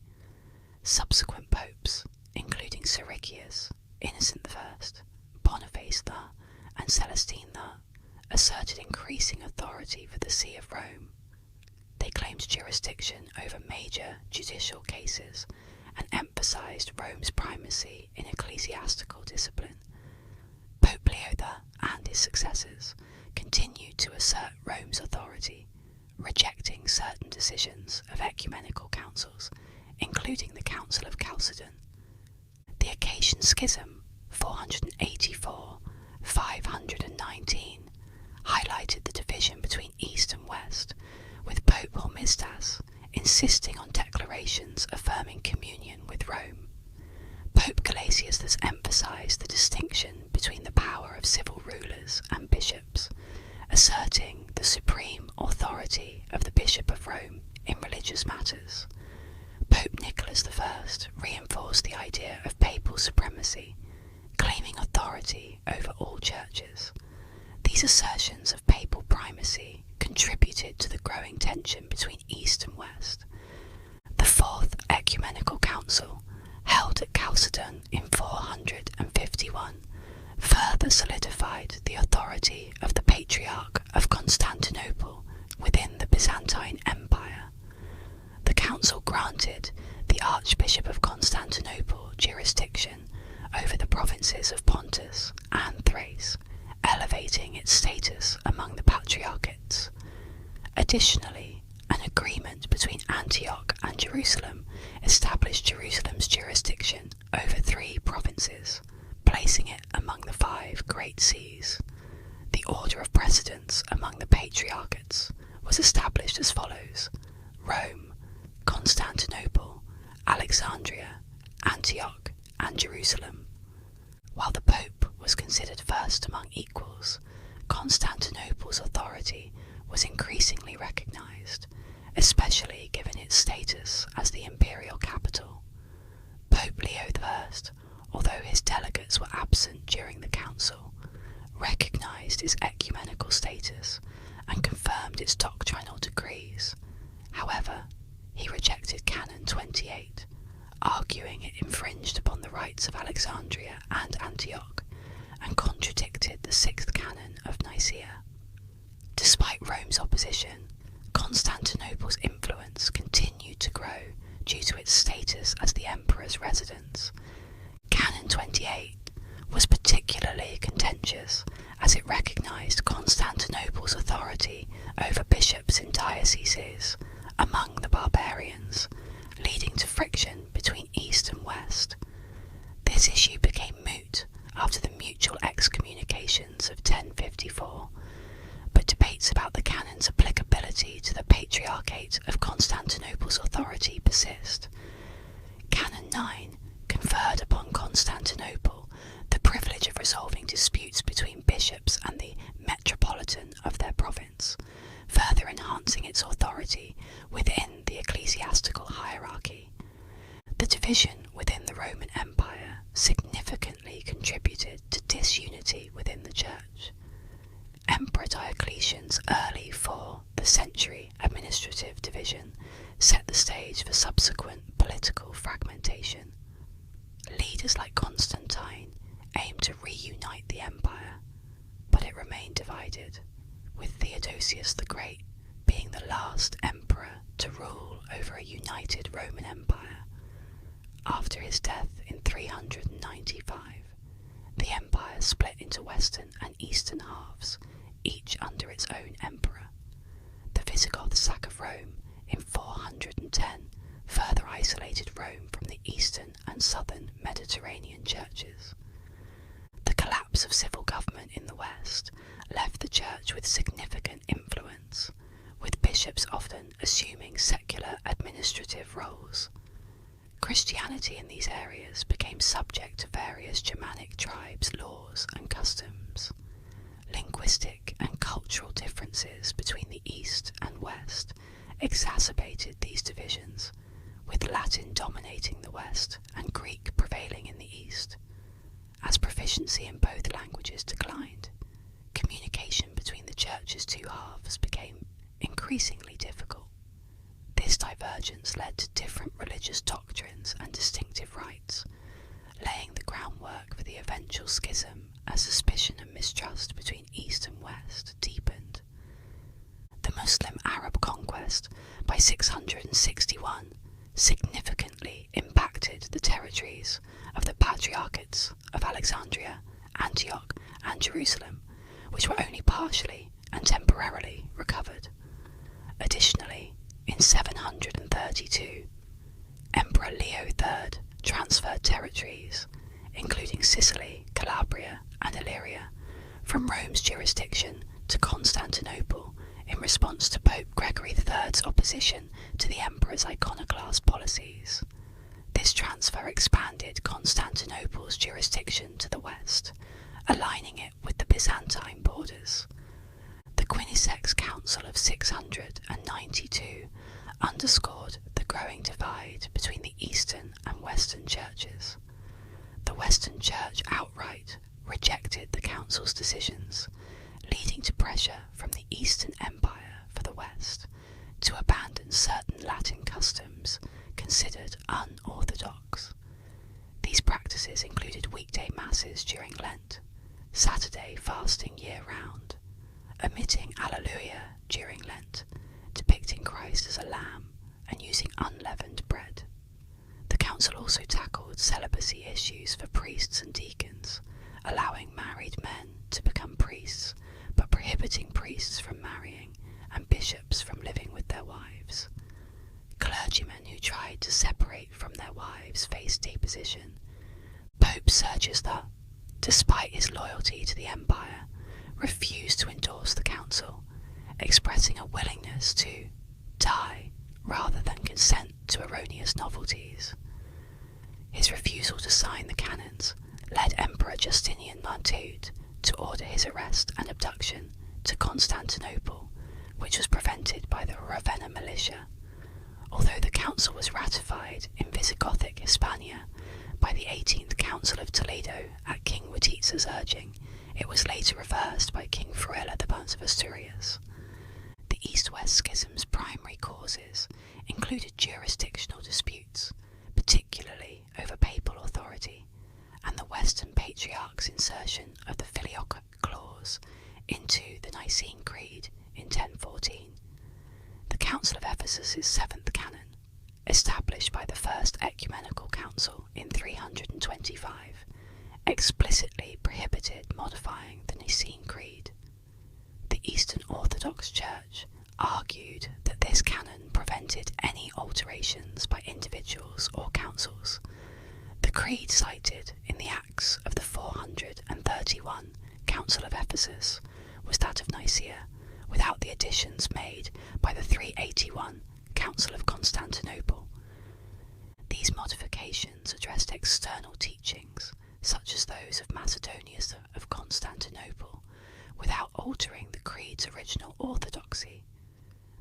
Subsequent popes, including Siricius, Innocent I, Boniface I, and Celestine I, asserted increasing authority for the See of Rome. They claimed jurisdiction over major judicial cases and emphasised Rome's primacy in ecclesiastical discipline. Pope Leo and his successors continued to assert Rome's authority, rejecting certain decisions of ecumenical councils, including the Council of Chalcedon. The Albigensian Schism, 484-519, highlighted the division between East and West, with Pope Hormisdas insisting on declarations affirming communion with Rome. Pope Gelasius thus emphasised the distinction between the power of civil rulers and bishops, asserting the supreme authority of the Bishop of Rome in religious matters. Pope Nicholas I reinforced the idea of papal supremacy, claiming authority over all churches. These assertions of papal primacy contributed to the growing tension between East and West. The Fourth Ecumenical Council, held at Chalcedon in 451, further solidified the authority of the Patriarch of Constantinople within the Byzantine Empire. The council granted the Archbishop of Constantinople jurisdiction over the provinces of Pontus and Thrace, elevating its status among the patriarchates. Additionally, an agreement between Antioch and Jerusalem established Jerusalem's jurisdiction over 3 provinces, placing it among the 5 great sees. The order of precedence among the patriarchates was established as follows: Rome, Constantinople, Alexandria, Antioch, and Jerusalem. While the Pope was considered first among equals, Constantinople's authority was increasingly recognised, especially given its status as the imperial capital. Pope Leo I, although his delegates were absent during the council, recognised its ecumenical status and confirmed its doctrinal decrees. However, he rejected Canon 28, arguing it infringed upon the rights of Alexandria and Antioch, and contradicted the 6th Canon of Nicaea. Despite Rome's opposition, Constantinople's influence continued to grow due to its status as the emperor's residence. Canon 28 was particularly contentious as it recognised Constantinople's authority over bishops in dioceses among the barbarians, leading to friction between East and West. This issue became moot after the mutual excommunications of 1054, but debates about the canon's applicability to the Patriarchate of Constantinople's authority persist. Canon 9 conferred upon Constantinople the privilege of resolving disputes between bishops and the metropolitan of their province, further enhancing its authority within the ecclesiastical hierarchy. The division within the Roman Empire significantly contributed to disunity within the Church. Emperor Diocletian's early 4th century administrative division set the stage for subsequent political fragmentation. Leaders like Constantine aimed to reunite the empire, but it remained divided, with Theodosius the Great being the last emperor to rule over a united Roman Empire. After his death in 395, the empire split into western and eastern halves, each under its own emperor. The Visigoth sack of Rome in 410 further isolated Rome from the eastern and southern Mediterranean churches. The collapse of civil government in the West left the Church with significant influence, with bishops often assuming secular administrative roles. Christianity in these areas became subject to various Germanic tribes' laws and customs. Linguistic and cultural differences between the East and West exacerbated these divisions, with Latin dominating the West and Greek prevailing in the East. As proficiency in both languages declined, communication between the Church's 2 halves became increasingly difficult. This divergence led to different religious doctrines and distinctive rites, laying the groundwork for the eventual schism as suspicion and mistrust between East and West deepened. The Muslim Arab conquest by 661 significantly impacted the territories of the Patriarchates of Alexandria, Antioch, and Jerusalem, which were only partially and temporarily recovered. Additionally, in 732, Emperor Leo III transferred territories, including Sicily, Calabria, and Illyria, from Rome's jurisdiction to Constantinople in response to Pope Gregory III's opposition to the emperor's iconoclast policies. This transfer expanded Constantinople's jurisdiction to the west, aligning it with the Byzantine borders. The Quinisex Council of 692 underscored the growing divide between the Eastern and Western churches. The Western Church outright rejected the Council's decisions, leading to pressure from the Eastern Empire for the West to abandon certain Latin customs considered unorthodox. These practices included weekday masses during Lent, Saturday fasting year-round, omitting Alleluia during Lent, depicting Christ as a lamb, and using unleavened bread. The council also tackled celibacy issues for priests and deacons, allowing married men to become priests, but prohibiting priests from marrying and bishops from living with their wives. Clergymen who tried to separate from their wives faced deposition. Pope Sergius III, despite his loyalty to the empire, refused to endorse the council, expressing a willingness to die rather than consent to erroneous novelties. His refusal to sign the canons led Emperor Justinian Martude to order his arrest and abduction to Constantinople, which was prevented by the Ravenna militia. Although the council was ratified in Visigothic Hispania by the 18th Council of Toledo at King Wititza's urging, it was later reversed by King Fruela the Bunce of Asturias. The East-West Schism's primary causes included jurisdictional disputes, particularly over papal authority, and the Western Patriarch's insertion of the filioque clause into the Nicene Creed in 1014. The Council of Ephesus's seventh canon, established by the First Ecumenical Council in 325, explicitly prohibited modifying the Nicene Creed. The Eastern Orthodox Church argued that this canon prevented any alterations by individuals or councils. The creed cited in the Acts of the 431 Council of Ephesus was that of Nicaea, without the additions made by the 381 Council of Constantinople. These modifications addressed external teachings, such as those of Macedonius of Constantinople, without altering the creed's original orthodoxy.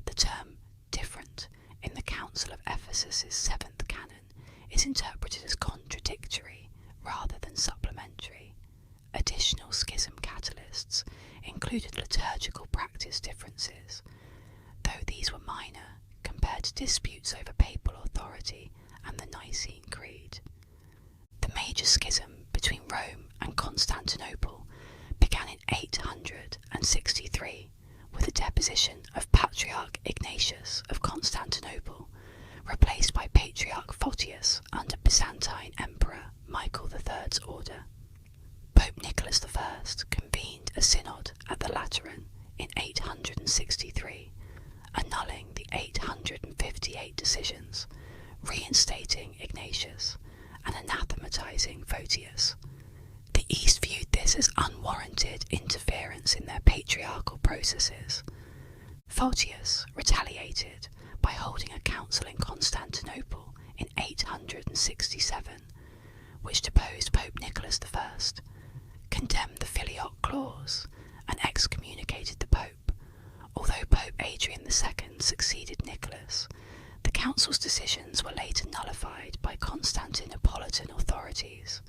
The term different in the Council of Ephesus's seventh canon is interpreted as contradictory rather than supplementary. Additional schism catalysts included liturgical practice differences, though these were minor compared to disputes over papal authority and the Nicene Creed. The major schism between Rome and Constantinople began in 863 with the deposition of Patriarch Ignatius of Constantinople, replaced by Patriarch Photius under Byzantine Emperor Michael III's order. Pope Nicholas I convened a synod at the Lateran in 863, annulling the 858 decisions, reinstating Ignatius, and anathematizing Photius. The East viewed this as unwarranted interference in their patriarchal processes. Photius retaliated by holding a council in Constantinople in 867, which deposed Pope Nicholas I, condemned the filioque clause, and excommunicated the Pope. Although Pope Adrian II succeeded Nicholas, the council's decisions were later nullified by Constantinopolitan authorities.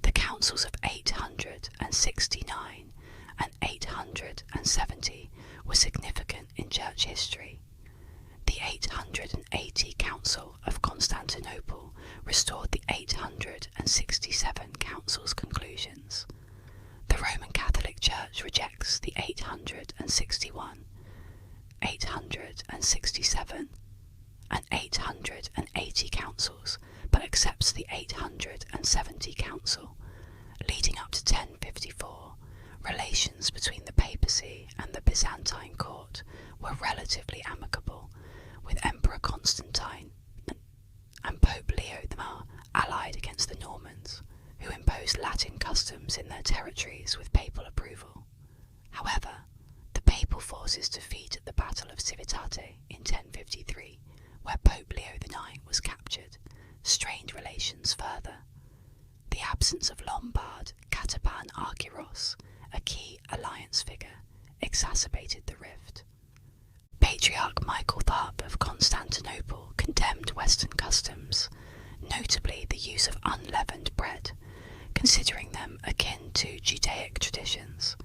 The councils of 869 and 870 were significant in church history. The 880 Council of Constantinople restored the 867 Council's conclusions. The Roman Catholic Church rejects the 861, 867, and 880 councils, but accepts the 870 council. Leading up to 1054, relations between the papacy and the Byzantine court were relatively amicable, with Emperor Constantine and Pope Leo the allied against the Normans, who imposed Latin customs in their territories with papal approval. However, the papal forces defeated the Battle of Civitate in 1053, where Pope Leo IX was captured, strained relations further. The absence of Lombard Catapan Argyros, a key alliance figure, exacerbated the rift. Patriarch Michael Tharp of Constantinople condemned Western customs, notably the use of unleavened bread, considering them akin to Judaic traditions.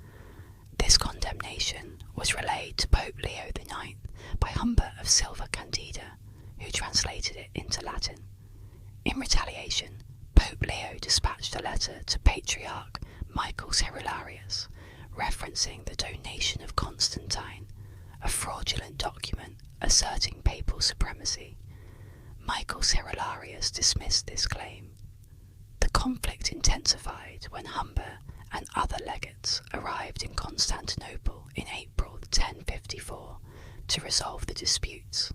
This condemnation was relayed to Pope Leo IX by Humbert of Silva Candida, who translated it into Latin. In retaliation, Pope Leo dispatched a letter to Patriarch Michael Cerularius, referencing the donation of Constantine, a fraudulent document asserting papal supremacy. Michael Cerularius dismissed this claim. The conflict intensified when Humbert and other legates arrived in Constantinople in April 1054 to resolve the disputes.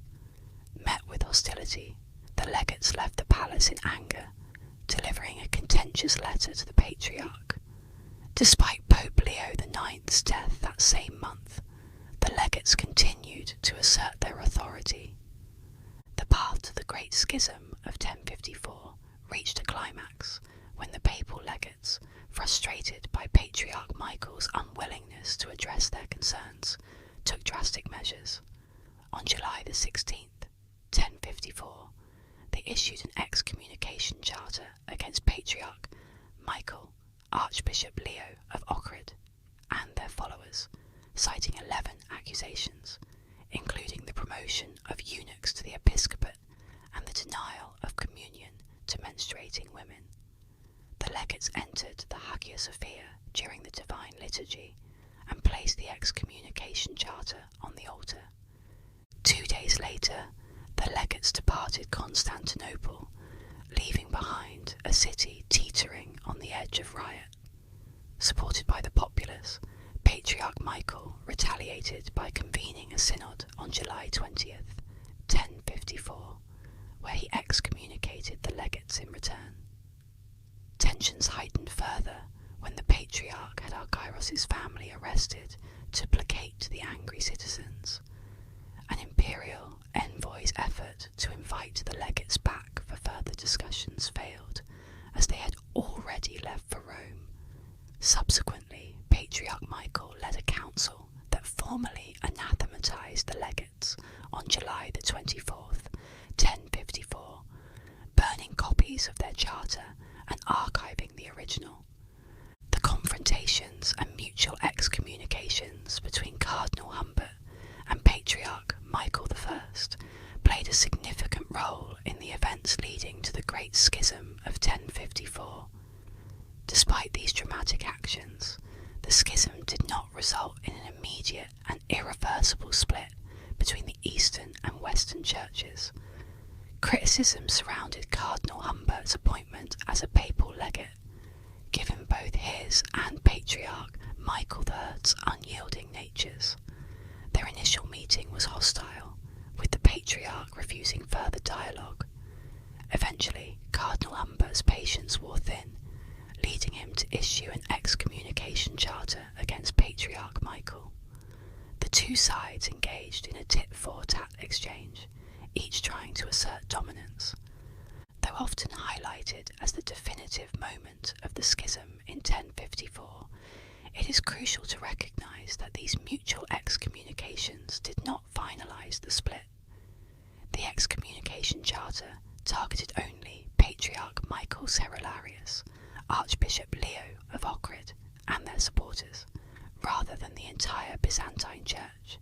Met with hostility, the legates left the palace in anger, delivering a contentious letter to the Patriarch. Despite Pope Leo IX's death that same month, the legates continued to assert their authority. The path to the Great Schism of 1054 reached a climax when the papal legates, frustrated by Patriarch Michael's unwillingness to address their concerns, took drastic measures. On July the 16th, 1054, they issued an excommunication charter against Patriarch Michael, Archbishop Leo of Ohrid, and their followers, citing 11 accusations, including the promotion of eunuchs to the episcopate and the denial of communion to menstruating women. The legates entered the Hagia Sophia during the Divine Liturgy and placed the excommunication charter on the altar. 2 days later, the legates departed Constantinople, leaving behind a city teetering on the edge of riot. Supported by the populace, Patriarch Michael retaliated by convening a synod on July 20th, 1054, where he excommunicated the legates in return. Tensions heightened further when the Patriarch had Argyros' family arrested to placate the angry citizens. An imperial envoy's effort to invite the legates back for further discussions failed, as they had already left for Rome. Subsequently, Patriarch Michael led a council that formally anathematized the legates on July the 24th, 1054, burning copies of their charter and archiving the original. The confrontations and mutual excommunications between Cardinal Humbert and Patriarch Michael I played a significant role in the events leading to the Great Schism of 1054. Despite these dramatic actions, the schism did not result in an immediate and irreversible split between the Eastern and Western churches. Criticism surrounded Cardinal Humbert's appointment as a papal legate, given both his and Patriarch Michael III's unyielding natures. Their initial meeting was hostile, with the Patriarch refusing further dialogue. Eventually, Cardinal Humbert's patience wore thin, leading him to issue an excommunication charter against Patriarch Michael. The two sides engaged in a tit-for-tat exchange, each trying to assert dominance. Though often highlighted as the definitive moment of the schism in 1054, it is crucial to recognise that these mutual excommunications did not finalise the split. The excommunication charter targeted only Patriarch Michael Cerularius, Archbishop Leo of Ohrid, and their supporters, rather than the entire Byzantine Church.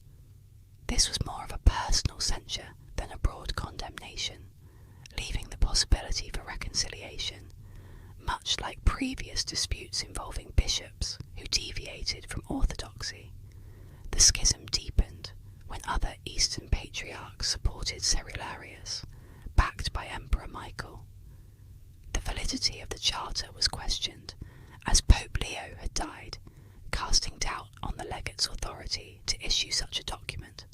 This was more of a personal censure than a broad condemnation, leaving the possibility for reconciliation, much like previous disputes involving bishops who deviated from orthodoxy. The schism deepened when other Eastern patriarchs supported exalted Cerularius, backed by Emperor Michael. The validity of the charter was questioned, as Pope Leo had died, casting doubt on the legate's authority to issue such a document.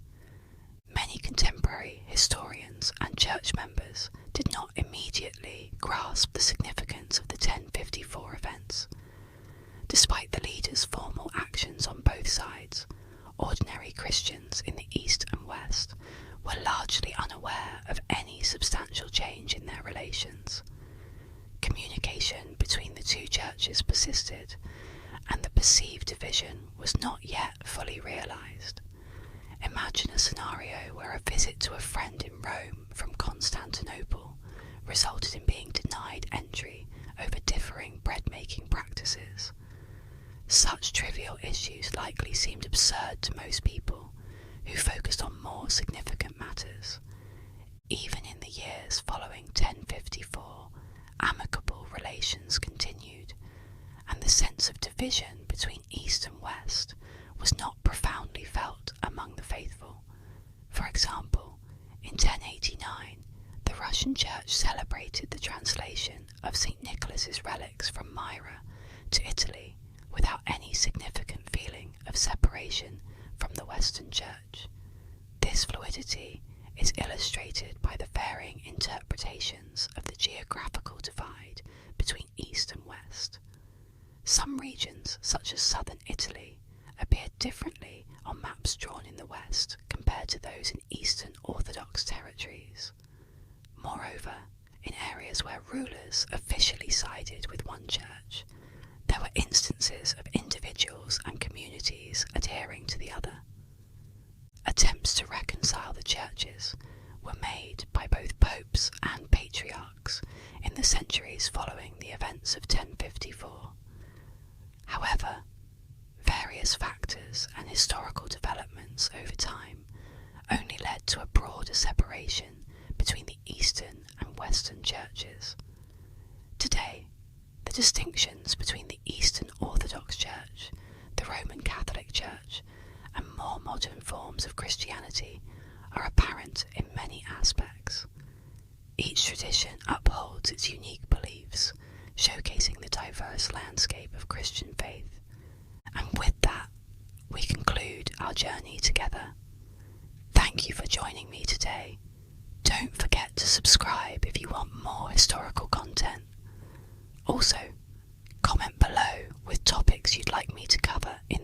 Many contemporary historians and church members did not immediately grasp the significance of the 1054 events. Despite the leaders' formal actions on both sides, ordinary Christians in the East and West were largely unaware of any substantial change in their relations. Communication between the two churches persisted, and the perceived division was not yet fully realised. Imagine a scenario where a visit to a friend in Rome from Constantinople resulted in being denied entry over differing bread-making practices. Such trivial issues likely seemed absurd to most people, who focused on more significant matters. Even in the years following 1054, amicable relations continued, and the sense of division between East and West was not profoundly felt among the faithful. For example, in 1089, the Russian Church celebrated the translation of St. Nicholas's relics from Myra to Italy without any significant feeling of separation from the Western Church. This fluidity is illustrated by the varying interpretations of the geographical divide between East and West. Some regions, such as southern Italy, appeared differently on maps drawn in the West compared to those in Eastern Orthodox territories. Moreover, in areas where rulers officially sided with one church, there were instances of individuals and communities adhering to the other. Attempts to reconcile the churches were made by both popes and patriarchs in the centuries following the events of 1054. However, various factors and historical developments over time only led to a broader separation between the Eastern and Western churches. Today, the distinctions between the Eastern Orthodox Church, the Roman Catholic Church, and more modern forms of Christianity are apparent in many aspects. Each tradition upholds its unique beliefs, showcasing the diverse landscape of Christian faith. And with that, we conclude our journey together. Thank you for joining me today. Don't forget to subscribe if you want more historical content. Also, comment below with topics you'd like me to cover in